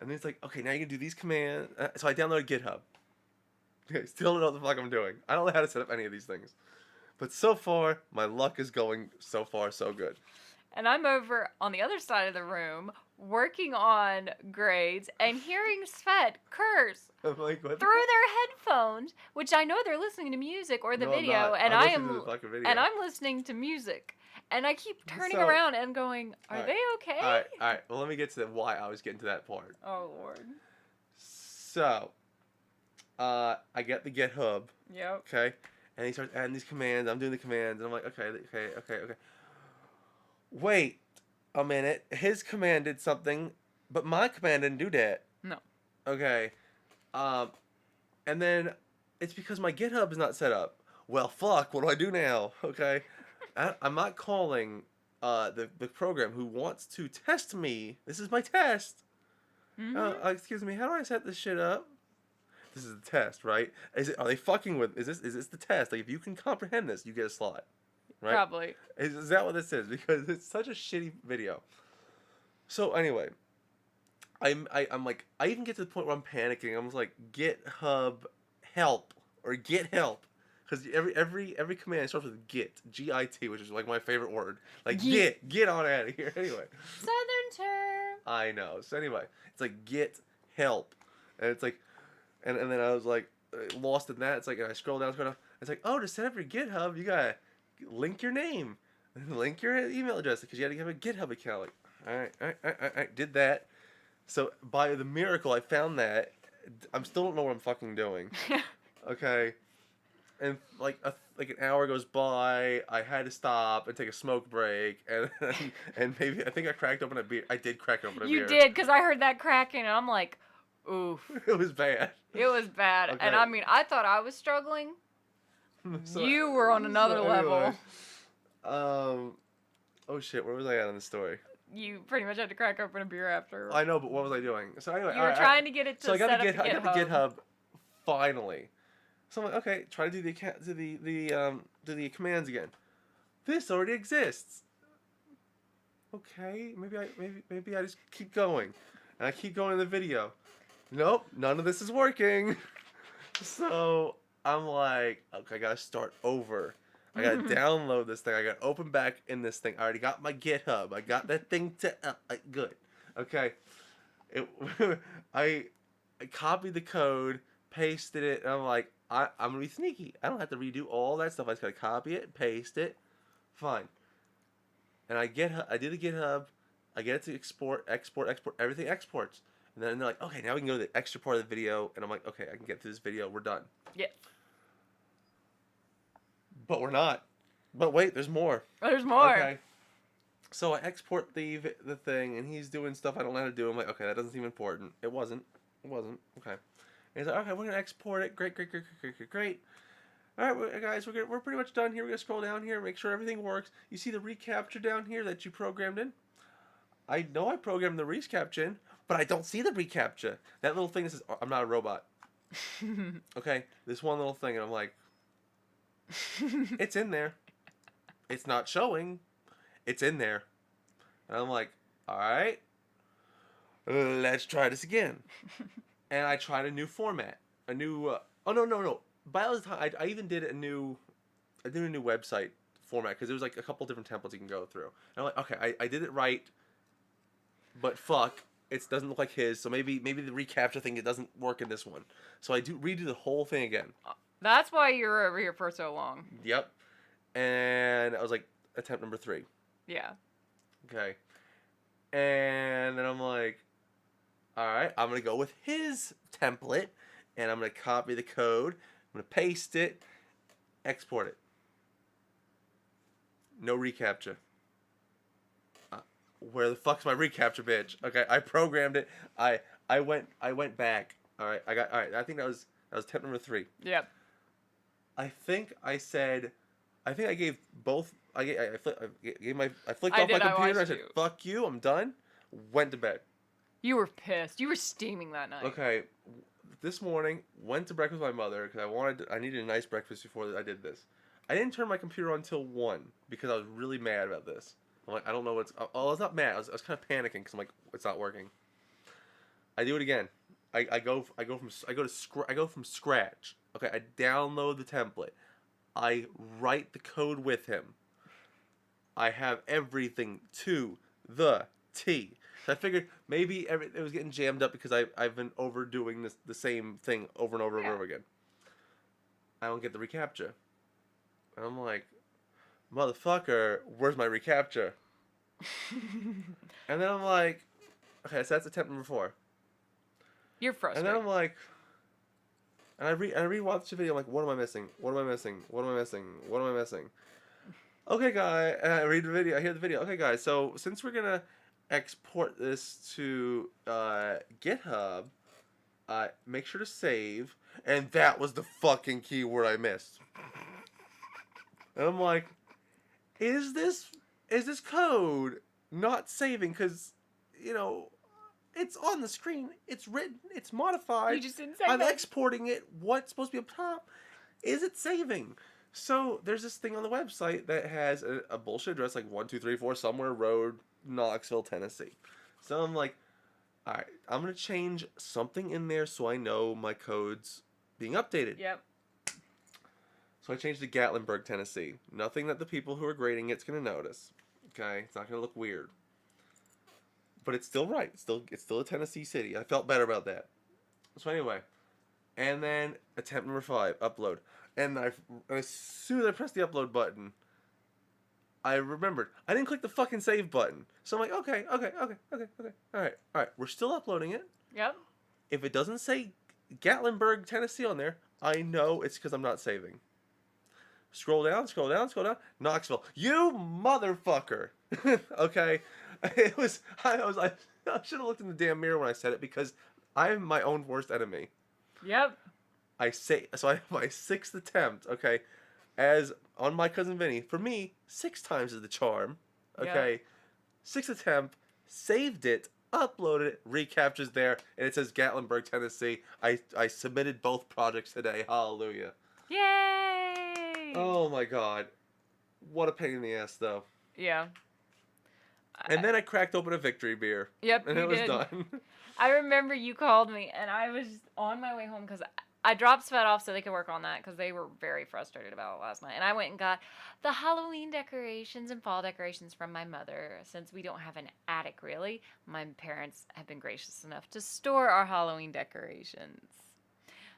And then it's like, okay, now you can do these commands. So I downloaded GitHub. Okay, still don't know what the fuck I'm doing. I don't know how to set up any of these things. But so far, my luck is going so far so good. And I'm over on the other side of the room working on grades and hearing Svet curse I'm like, what? through their headphones, which I know they're listening to music or the No, I'm video, not. and I'm I listening am to the fucking video. and I'm listening to music. And I keep turning So- around and going, "Are Alright. they okay?" All right. Well, let me get to why I was getting to that part. Oh Lord. So, I get the GitHub, Yep. okay, and he starts adding these commands. I'm doing the commands, and I'm like, okay. Wait a minute. His command did something, but my command didn't do that. No. Okay. And then it's because my GitHub is not set up. Well, fuck. What do I do now? Okay. I'm not calling the program who wants to test me. This is my test. Mm-hmm. Excuse me. How do I set this shit up? This is the test, right? Are they fucking with? Is this the test? Like, if you can comprehend this, you get a slot, right? Probably. Is that what this is? Because it's such a shitty video. So anyway, I'm like, I even get to the point where I'm panicking. I'm just like, GitHub help or get help, because every command starts with git, Git, which is like my favorite word. Like get on out of here. Anyway. Southern term. I know. So anyway, it's like get help, and it's like, and then I was like lost in that. It's like, and I scroll down. It's like, oh, to set up your GitHub, you gotta link your name, link your email address, because you had to have a GitHub account. Like, all right, did that. So by the miracle, I found that. I'm still don't know what I'm fucking doing. Okay, and like an hour goes by. I had to stop and take a smoke break, and maybe I think I cracked open a beer. I did crack open a beer. You did, because I heard that cracking, and I'm like, oof. It was bad. It was bad. Okay. And I mean, I thought I was struggling. So- You were on another so level. anyway, oh shit, where was I at on the story? You pretty much had to crack open a beer after. I know, but what was I doing? So anyway, You were trying to get it to so I got set the up GitHub. I got the GitHub. GitHub finally. So I'm like, okay, try to do the commands again. This already exists. Okay, maybe I just keep going, and I keep going in the video. Nope, none of this is working. So I'm like, okay, I gotta start over. I gotta download this thing. I gotta open back in this thing. I already got my GitHub. I got that thing to good. Okay. I copied the code, pasted it, and I'm like, I'm gonna be sneaky. I don't have to redo all that stuff. I just gotta copy it, paste it, fine. And I do the GitHub. I get it to export. Everything exports. And then they're like, okay, now we can go to the extra part of the video. And I'm like, okay, I can get through this video. We're done. Yeah. But we're not. But wait, there's more. There's more. Okay. So I export the thing, and he's doing stuff I don't know how to do. I'm like, okay, that doesn't seem important. It wasn't. Okay. And he's like, okay, we're gonna export it. Great. All right, guys, we're pretty much done here. We're gonna scroll down here, make sure everything works. You see the reCAPTCHA down here that you programmed in? I know I programmed the reCAPTCHA in, but I don't see the reCAPTCHA. That little thing that says, I'm not a robot. Okay, this one little thing, and I'm like, it's in there. It's not showing. It's in there. And I'm like, all right, let's try this again. And I tried a new format. Oh, no. By the time, I even did a new website format, because there was like a couple different templates you can go through. And I'm like, okay, I did it right, but fuck, it doesn't look like his, so maybe the reCAPTCHA thing, it doesn't work in this one. So I redo the whole thing again. That's why you were over here for so long. Yep. And I was like, attempt number 3. Yeah. Okay. And then I'm like, all right, I'm going to go with his template, and I'm going to copy the code, I'm going to paste it, export it. No reCAPTCHA. Where the fuck's my reCAPTCHA, bitch? Okay, I programmed it. I went back. All right, I think that was attempt number 3. Yep. I think I gave both. I flicked I off did, my I computer. I watched said, you. "Fuck you, I'm done." Went to bed. You were pissed. You were steaming that night. Okay, this morning went to breakfast with my mother because I needed a nice breakfast before I did this. I didn't turn my computer on until 1 because I was really mad about this. I'm like, I don't know what's. Oh, I was not mad. I was kind of panicking because I'm like, it's not working. I do it again. I go from scratch. Okay, I download the template. I write the code with him. I have everything to the T. So I figured maybe it was getting jammed up because I've been overdoing the same thing over and over and over again. I don't get the reCAPTCHA. And I'm like, motherfucker, where's my reCAPTCHA? And then I'm like, okay, so that's attempt number 4. You're frustrated. And then I'm like, and I rewatched the video. I'm like, what am I missing? What am I missing? What am I missing? What am I missing? Okay, guy. And I read the video. I hear the video. Okay, guys. So since we're gonna export this to GitHub, make sure to save. And that was the fucking keyword I missed. And I'm like, is this code not saving? Because, you know, it's on the screen. It's written. It's modified. You just didn't say I'm that. exporting it. What's supposed to be up top? Is it saving? So there's this thing on the website that has a bullshit address like 1234 somewhere road, Knoxville, Tennessee. So I'm like, all right, I'm gonna change something in there so I know my code's being updated. Yep. So I changed to Gatlinburg, Tennessee. Nothing that the people who are grading it's gonna notice. Okay, it's not gonna look weird. But it's still right. It's still a Tennessee city. I felt better about that. So anyway, and then attempt number 5, upload. And as soon as I pressed the upload button, I remembered I didn't click the fucking save button. So I'm like, okay. All right. We're still uploading it. Yep. If it doesn't say Gatlinburg, Tennessee on there, I know it's because I'm not saving. Scroll down. Knoxville. You motherfucker. Okay. I should have looked in the damn mirror when I said it because I am my own worst enemy. Yep. So I have my 6th attempt, okay, as on my cousin Vinny. For me, 6 times is the charm, okay. Yep. 6th attempt, saved it, uploaded it, reCAPTCHA's there, and it says Gatlinburg, Tennessee. I submitted both projects today. Hallelujah. Yay! Oh my god. What a pain in the ass, though. Yeah. And then I cracked open a victory beer. Yep, and you it was did. done. I remember you called me, and I was on my way home because I dropped Svet off so they could work on that because they were very frustrated about it last night. And I went and got the Halloween decorations and fall decorations from my mother. Since we don't have an attic, really, my parents have been gracious enough to store our Halloween decorations.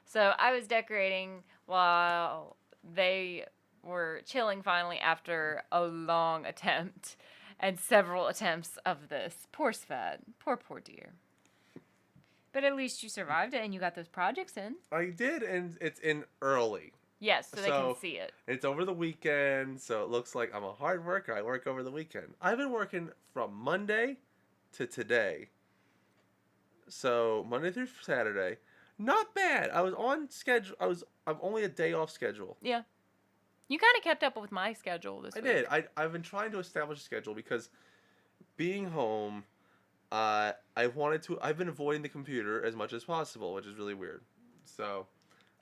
So I was decorating while they were chilling finally after a long attempt and several attempts of this. Poor Svet. Poor dear. But at least you survived it and you got those projects in. I did, and it's in early. Yes, so they can see it. It's over the weekend, so it looks like I'm a hard worker. I work over the weekend. I've been working from Monday to today. So Monday through Saturday. Not bad. I was on schedule. I'm only a day off schedule. Yeah. You kind of kept up with my schedule this week. I did. I've been trying to establish a schedule because being home, I've been avoiding the computer as much as possible, which is really weird. So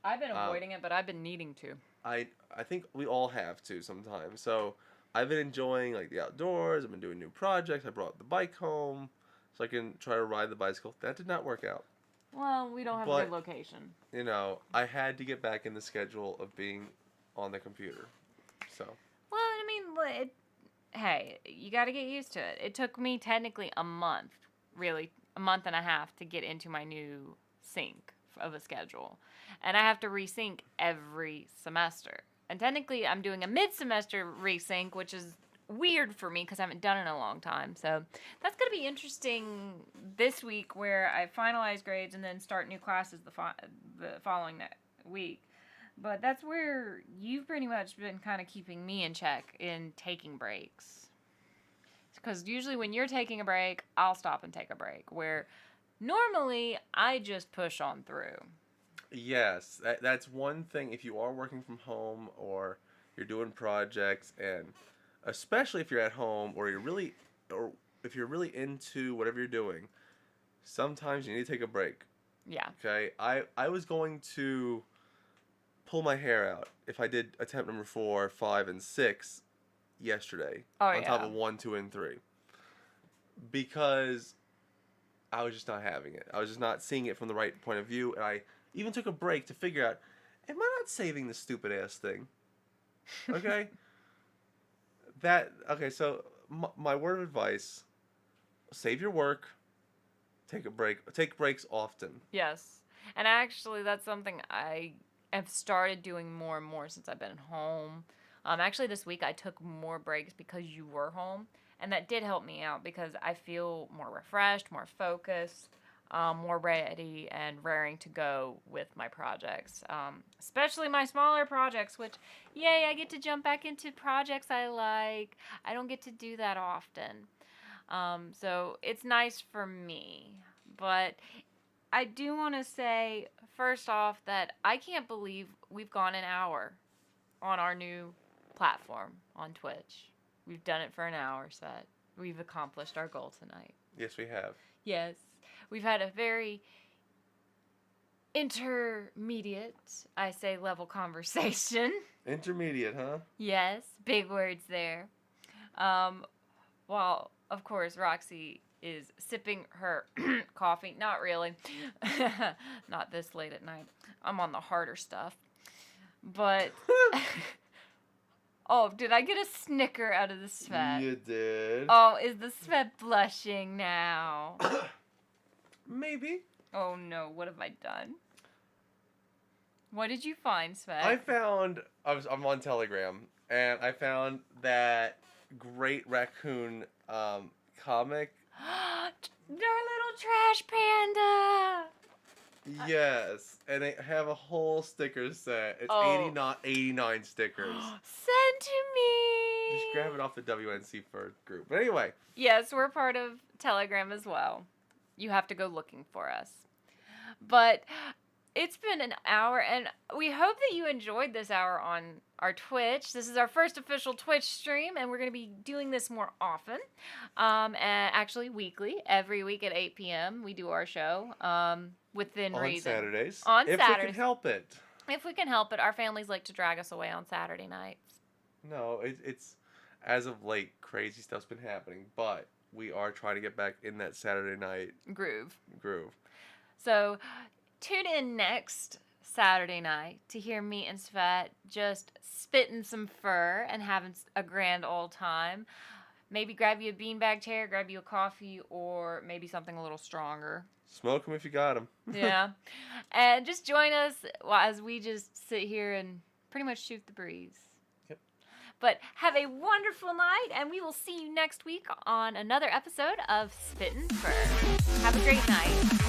I've been avoiding it, but I've been needing to. I think we all have to sometimes. So I've been enjoying like the outdoors. I've been doing new projects. I brought the bike home so I can try to ride the bicycle. That did not work out. Well, we don't have a good location. You know, I had to get back in the schedule of being on the computer. So. Well, I mean, hey, you got to get used to it. It took me technically a month and a half to get into my new sync of a schedule. And I have to resync every semester. And technically, I'm doing a mid-semester resync, which is weird for me because I haven't done it in a long time. So that's going to be interesting this week where I finalize grades and then start new classes the following week. But that's where you've pretty much been kind of keeping me in check in taking breaks. Because usually when you're taking a break, I'll stop and take a break. Where normally I just push on through. Yes, that's one thing. If you are working from home or you're doing projects, and especially if you're at home or if you're really into whatever you're doing, sometimes you need to take a break. Yeah. Okay. I was going to pull my hair out if I did attempt number 4, 5, and 6 yesterday on top of 1, 2, and 3, because I was just not having it. I was just not seeing it from the right point of view, and I even took a break to figure out, am I not saving this stupid ass thing? Okay? So my word of advice, save your work, take a break, take breaks often. Yes. And actually, that's something I have started doing more and more since I've been home. Actually, this week I took more breaks because you were home, and that did help me out because I feel more refreshed, more focused, more ready, and raring to go with my projects, especially my smaller projects, which, yay, I get to jump back into projects I like. I don't get to do that often. So it's nice for me. But I do want to say, first off, that I can't believe we've gone an hour on our new platform on Twitch. We've done it for an hour, Svet. We've accomplished our goal tonight. Yes, we have. Yes. We've had a very intermediate, I say, level conversation. Intermediate, huh? Yes, big words there. While, of course, Roxy is sipping her coffee. Not really. Not this late at night. I'm on the harder stuff. But... Oh, did I get a snicker out of the Svet? You did. Oh, is the Svet blushing now? Maybe. Oh no, what have I done? What did you find, Svet? I'm on Telegram, and I found that Great Raccoon comic. Their little trash panda! Yes, and they have a whole sticker set. It's 89 stickers. Send to me! Just grab it off the SpittinFur group. But anyway. Yes, we're part of Telegram as well. You have to go looking for us. But it's been an hour, and we hope that you enjoyed this hour on our Twitch. This is our first official Twitch stream, and we're going to be doing this more often. And actually, weekly. Every week at 8 p.m. we do our show. Within reason. On Saturdays. On Saturdays. If we can help it. If we can help it. Our families like to drag us away on Saturday nights. No, it's as of late, crazy stuff's been happening, but we are trying to get back in that Saturday night groove. So tune in next Saturday night to hear me and Svet just spitting some fur and having a grand old time. Maybe grab you a beanbag chair, grab you a coffee, or maybe something a little stronger. Smoke them if you got them. Yeah. And just join us as we just sit here and pretty much shoot the breeze. Yep. But have a wonderful night, and we will see you next week on another episode of SpittinFur. Have a great night.